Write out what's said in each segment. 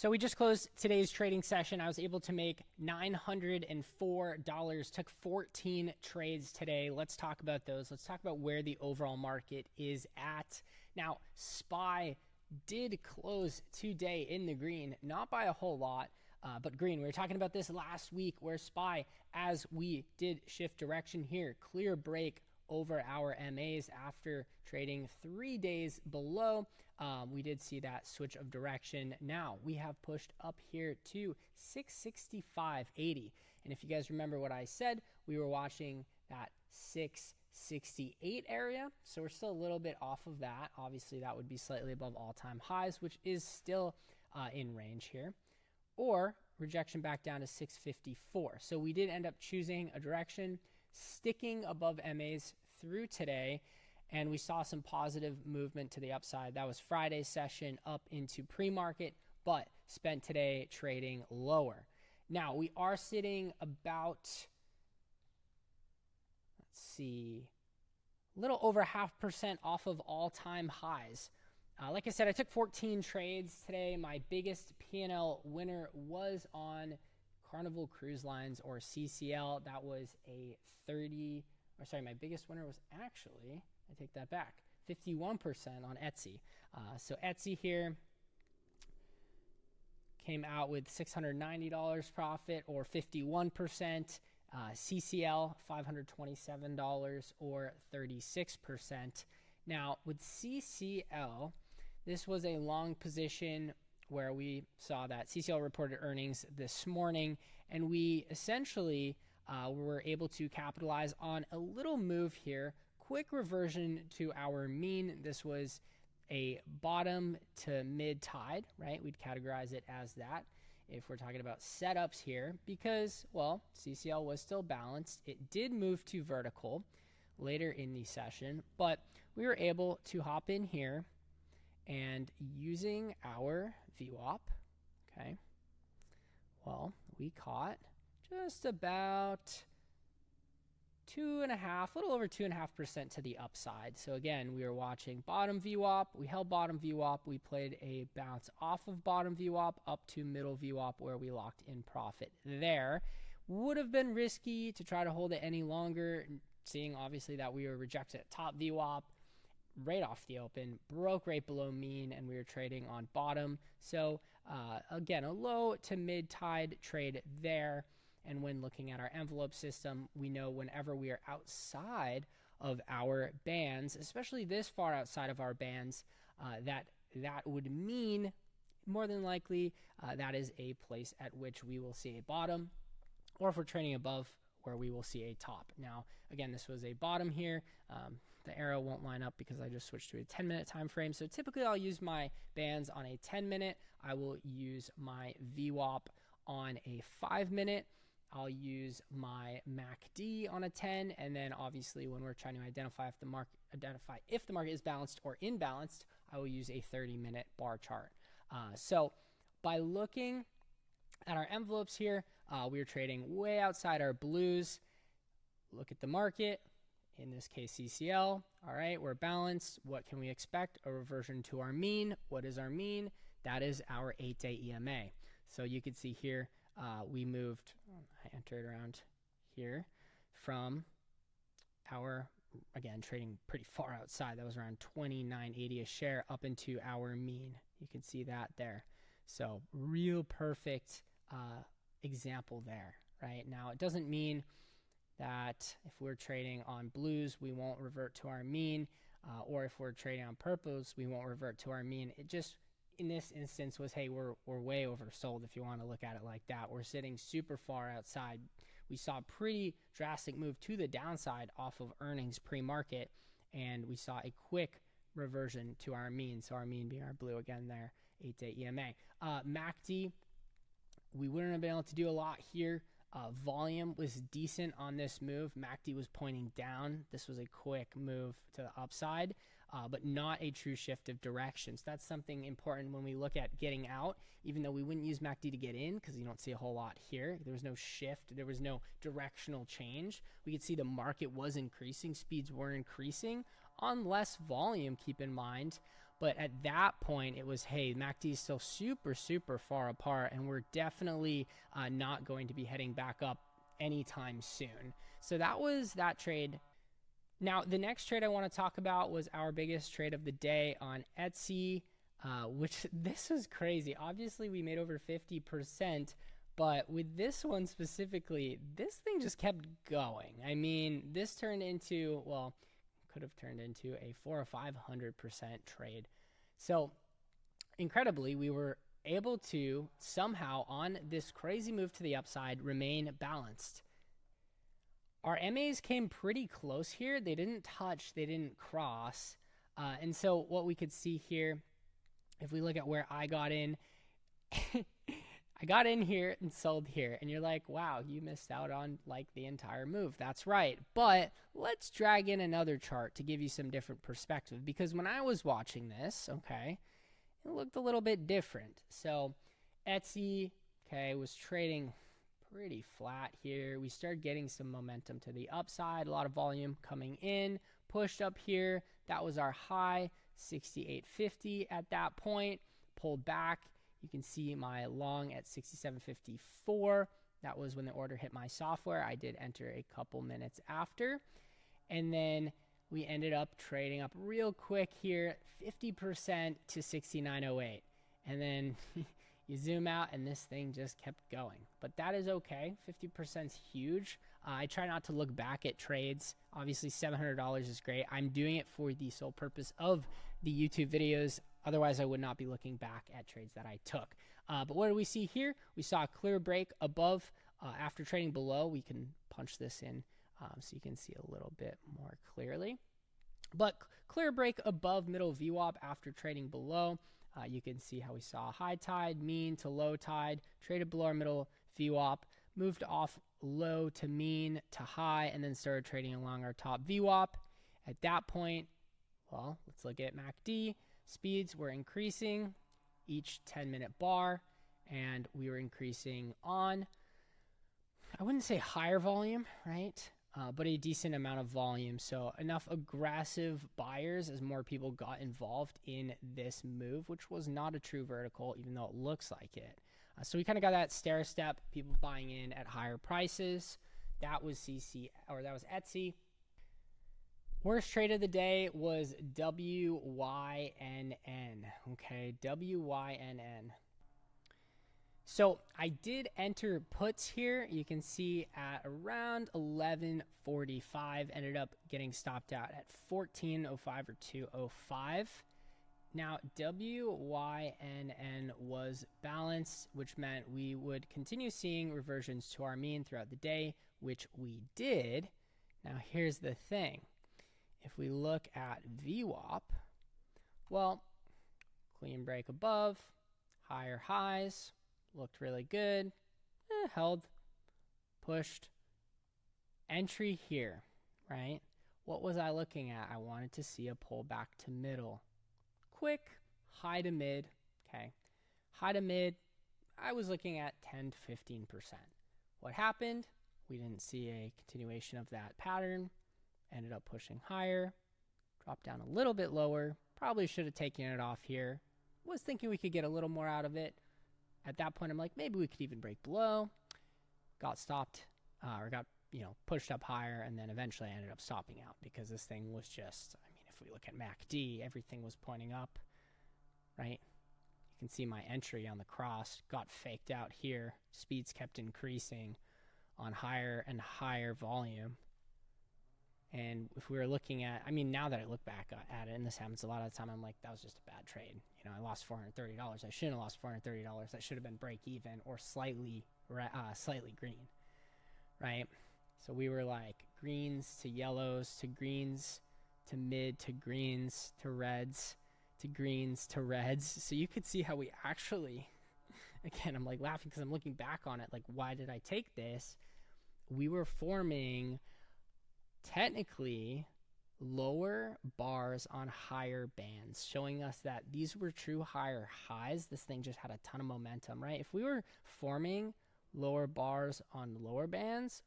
So we just closed today's trading session. I was able to make $904, took 14 trades today. Let's talk about those. Let's talk about where the overall market is at. Now, SPY did close today in the green, not by a whole lot, but green. We were talking about this last week where SPY, as we did shift direction here, clear break over our MAs after trading 3 days below. We did see that switch of direction. Now we have pushed up here to 665.80. And if you guys remember what I said, we were watching that 668 area. So we're still a little bit off of that. Obviously, that would be slightly above all-time highs, which is still in range here. Or rejection back down to 654. So we did end up choosing a direction, sticking above MAs through today, and we saw some positive movement to the upside. That was Friday's session up into pre-market, but spent today trading lower. Now, we are sitting about, let's see, a little over 0.5% off of all-time highs. Like I said, I took 14 trades today. My biggest P&L winner was on Carnival Cruise Lines, or CCL. That was a my biggest winner was actually, I take that back, 51% on Etsy. So Etsy here came out with $690 profit, or 51%. CCL, $527, or 36%. Now, with CCL, this was a long position where we saw that CCL reported earnings this morning, and we essentially were able to capitalize on a little move here. Quick reversion to our mean. This was a bottom to mid tide, right? We'd categorize it as that if we're talking about setups here, because, well, CCL was still balanced. It did move to vertical later in the session, but we were able to hop in here and using our VWAP, okay, well, we caught just about 2.5, a little over 2.5% to the upside. So again, we were watching bottom VWAP. We held bottom VWAP. We played a bounce off of bottom VWAP up to middle VWAP where we locked in profit there. Would have been risky to try to hold it any longer, seeing obviously that we were rejected at top VWAP right off the open, broke right below mean, and we were trading on bottom. So again, a low to mid tide trade there. And when looking at our envelope system, we know whenever we are outside of our bands, especially this far outside of our bands, that would mean more than likely that is a place at which we will see a bottom, or if we're trading above, where we will see a top. Now, again, this was a bottom here. The arrow won't line up because I just switched to a 10-minute time frame. So typically I'll use my bands on a 10-minute. I will use my VWAP on a 5-minute. I'll use my MACD on a 10, and then obviously when we're trying to identify if the market is balanced or imbalanced, I will use a 30-minute bar chart. So by looking at our envelopes here, we are trading way outside our blues. Look at the market, in this case CCL. All right, we're balanced. What can we expect? A reversion to our mean. What is our mean? That is our 8-day EMA. So you can see here, we moved, I entered around here from our, again, trading pretty far outside. That was around 29.80 a share up into our mean. You can see that there. So real perfect example there, right? Now, it doesn't mean that if we're trading on blues, we won't revert to our mean, or if we're trading on purples, we won't revert to our mean. It just, in this instance, was, hey, we're way oversold if you want to look at it like that. We're sitting super far outside. We saw a pretty drastic move to the downside off of earnings pre-market, and we saw a quick reversion to our mean. So our mean being our blue again there, 8-day EMA. MACD, we wouldn't have been able to do a lot here. Volume was decent on this move. MACD was pointing down. This was a quick move to the upside, but not a true shift of direction. So that's something important when we look at getting out, even though we wouldn't use MACD to get in because you don't see a whole lot here. There was no shift. There was no directional change. We could see the market was increasing. Speeds were increasing on less volume, keep in mind. But at that point, it was, hey, MACD is still super, super far apart, and we're definitely not going to be heading back up anytime soon. So that was that trade. Now, the next trade I want to talk about was our biggest trade of the day on Etsy, which this was crazy. Obviously, we made over 50%, but with this one specifically, this thing just kept going. I mean, this turned into, well, could have turned into a 400 or 500% trade. So incredibly, we were able to somehow, on this crazy move to the upside, remain balanced. Our MAs came pretty close here. They didn't touch, they didn't cross. And so what we could see here, if we look at where I got in, I got in here and sold here. And you're like, wow, you missed out on like the entire move. That's right. But let's drag in another chart to give you some different perspective. Because when I was watching this, okay, it looked a little bit different. So Etsy, okay, was trading pretty flat here. We started getting some momentum to the upside, a lot of volume coming in, pushed up here. That was our high, 68.50 at that point, pulled back. You can see my long at 67.54. That was when the order hit my software. I did enter a couple minutes after. And then we ended up trading up real quick here, 50% to 69.08. And then you zoom out and this thing just kept going. But that is okay. 50% is huge. I try not to look back at trades. Obviously, $700 is great. I'm doing it for the sole purpose of the YouTube videos. Otherwise, I would not be looking back at trades that I took. But what do we see here? We saw a clear break above. After trading below, we can punch this in so you can see a little bit more clearly. But clear break above middle VWAP after trading below. You can see how we saw high tide, mean to low tide, traded below our middle VWAP, moved off low to mean to high, and then started trading along our top VWAP. At that point, well, let's look at MACD. Speeds were increasing each 10-minute bar, and we were increasing on, I wouldn't say higher volume, right? But a decent amount of volume. So enough aggressive buyers as more people got involved in this move, which was not a true vertical, even though it looks like it. So we kind of got that stair step, people buying in at higher prices. That was Etsy. Worst trade of the day was WYNN. Okay, WYNN. So I did enter puts here. You can see at around 11:45, ended up getting stopped out at 14:05 or 2:05. Now WYNN was balanced, which meant we would continue seeing reversions to our mean throughout the day, which we did. Now here's the thing. If we look at VWAP, well, clean break above, higher highs, looked really good, held, pushed, entry here, right? What was I looking at? I wanted to see a pullback to middle. Quick, high to mid, okay. High to mid, I was looking at 10 to 15%. What happened? We didn't see a continuation of that pattern. Ended up pushing higher, dropped down a little bit lower. Probably should have taken it off here. Was thinking we could get a little more out of it. At that point, I'm like, maybe we could even break below. Got stopped, or got, pushed up higher, and then eventually I ended up stopping out because this thing was just, if we look at MACD, everything was pointing up, right? You can see my entry on the cross got faked out here. Speeds kept increasing on higher and higher volume. And if we were looking at, now that I look back at it, and this happens a lot of the time, I'm like, that was just a bad trade. I lost $430. I shouldn't have lost $430. That should have been break even or slightly green, right? So we were like greens to yellows to greens to mid to greens to reds to greens to reds. So you could see how we actually, again, I'm like laughing because I'm looking back on it. Like, why did I take this? We were forming technically lower bars on higher bands, showing us that these were true higher highs. This thing just had a ton of momentum, right? If we were forming lower bars on lower bands,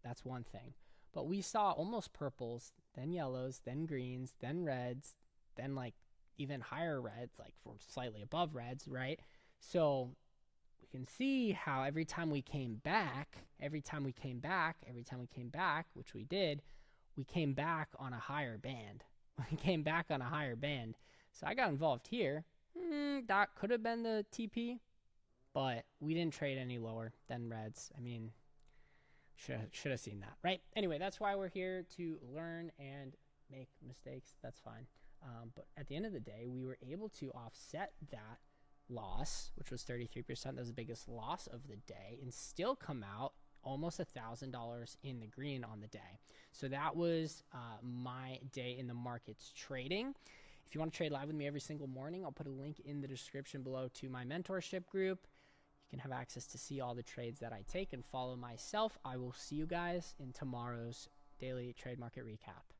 that's one thing. But we saw almost purples, then yellows, then greens, then reds, then like even higher reds, like we're slightly above reds, right? So we can see how every time we came back, which we did, we came back on a higher band. We came back on a higher band. So I got involved here. That could have been the TP, but we didn't trade any lower than reds. I mean, should have seen that, right? Anyway, that's why we're here, to learn and make mistakes. That's fine. But at the end of the day, we were able to offset that loss, which was 33%. That was the biggest loss of the day, and still come out almost $1,000 in the green on the day. So that was my day in the markets trading. If you want to trade live with me every single morning, I'll put a link in the description below to my mentorship group. You can have access to see all the trades that I take and follow myself. I will see you guys in tomorrow's daily trade market recap.